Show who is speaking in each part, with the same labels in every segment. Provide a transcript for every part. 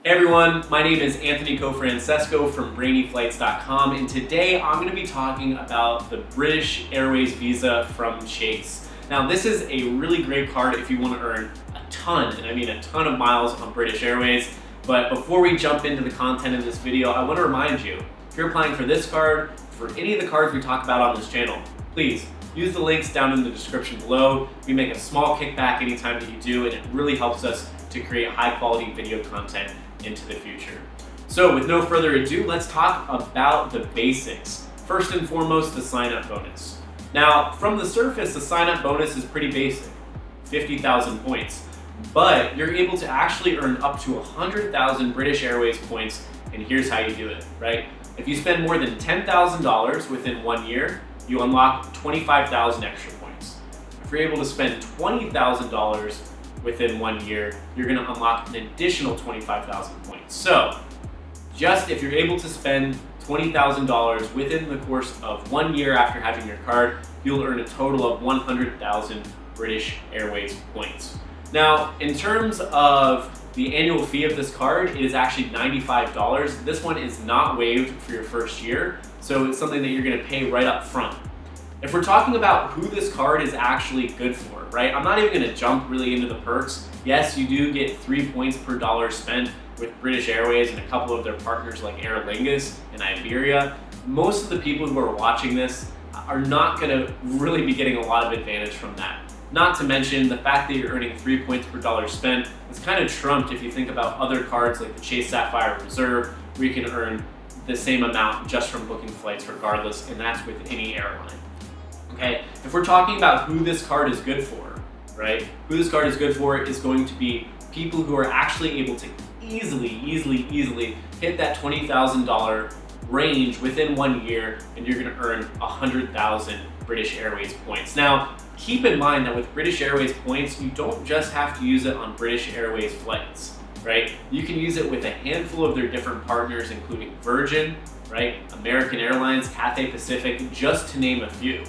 Speaker 1: Hey everyone, my name is Anthony Cofrancesco from brainyflights.com, and today I'm going to be talking about the British Airways Visa from Chase. Now this is a really great card if you want to earn a ton, and I mean a ton of miles on British Airways. But before we jump into the content of this video, I want to remind you, if you're applying for this card, for any of the cards we talk about on this channel, please use the links down in the description below. We make a small kickback anytime that you do, and it really helps us to create high quality video content into the future. So with no further ado, let's talk about the basics. First and foremost, the sign-up bonus. Now, from the surface, the sign-up bonus is pretty basic, 50,000 points. But you're able to actually earn up to 100,000 British Airways points, and here's how you do it, right? If you spend more than $10,000 within 1 year, you unlock 25,000 extra points. If you're able to spend $20,000 within 1 year, you're gonna unlock an additional 25,000 points. So, just if you're able to spend $20,000 within the course of 1 year after having your card, you'll earn a total of 100,000 British Airways points. Now, in terms of the annual fee of this card, it is actually $95. This one is not waived for your first year, so it's something that you're gonna pay right up front. If we're talking about who this card is actually good for, right? I'm not even gonna jump really into the perks. Yes, you do get 3 points per dollar spent with British Airways and a couple of their partners like Aer Lingus and Iberia. Most of the people who are watching this are not gonna really be getting a lot of advantage from that. Not to mention the fact that you're earning 3 points per dollar spent is kind of trumped if you think about other cards like the Chase Sapphire Reserve, where you can earn the same amount just from booking flights regardless, and that's with any airline. Okay, if we're talking about who this card is good for, right? Who this card is good for is going to be people who are actually able to easily hit that $20,000 range within 1 year, and you're gonna earn 100,000 British Airways points. Now, keep in mind that with British Airways points, you don't just have to use it on British Airways flights, right? You can use it with a handful of their different partners, including Virgin, right? American Airlines, Cathay Pacific, just to name a few.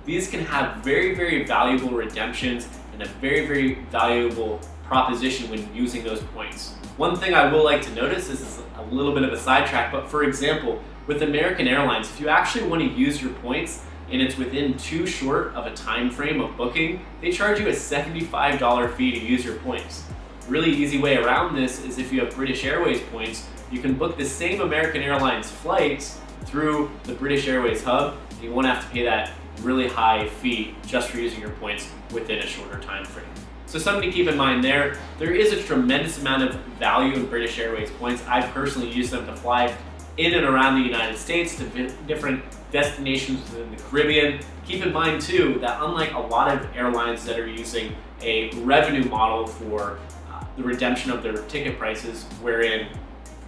Speaker 1: These can have very valuable redemptions and a very valuable proposition when using those points. One thing I will like to notice, this is a little bit of a sidetrack, but for example, with American Airlines, if you actually want to use your points and it's within too short of a time frame of booking, they charge you a $75 fee to use your points. A really easy way around this is if you have British Airways points, you can book the same American Airlines flights through the British Airways hub, and you won't have to pay that really high fee just for using your points within a shorter time frame. So something to keep in mind there. There is a tremendous amount of value in British Airways points. I've personally used them to fly in and around the United States to different destinations within the Caribbean. Keep in mind too that unlike a lot of airlines that are using a revenue model for the redemption of their ticket prices, wherein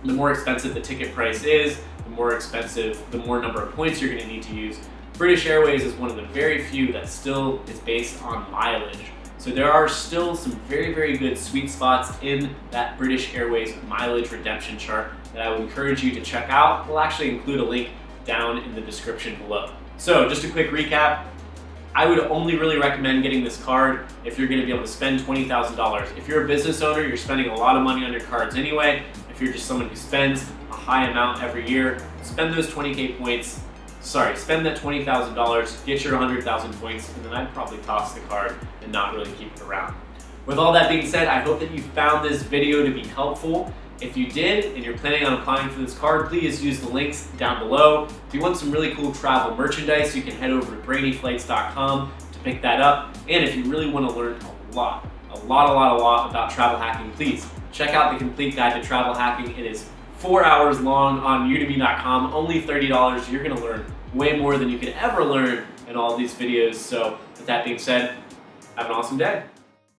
Speaker 1: the more expensive the ticket price is, the more number of points you're going to need to use, British Airways is one of the very few that still is based on mileage. So there are still some very good sweet spots in that British Airways mileage redemption chart that I would encourage you to check out. We'll actually include a link down in the description below. So just a quick recap, I would only really recommend getting this card if you're gonna be able to spend $20,000. If you're a business owner, you're spending a lot of money on your cards anyway. If you're just someone who spends a high amount every year, spend those 20K points. Spend that $20,000, get your 100,000 points, and then I'd probably toss the card and not really keep it around. With all that being said, I hope that you found this video to be helpful. If you did, and you're planning on applying for this card, please use the links down below. If you want some really cool travel merchandise, you can head over to brainyflights.com to pick that up. And if you really want to learn a lot about travel hacking, please check out the complete guide to travel hacking. It is 4 hours long on udemy.com, only $30. You're gonna learn way more than you could ever learn in all of these videos. So with that being said, have an awesome day.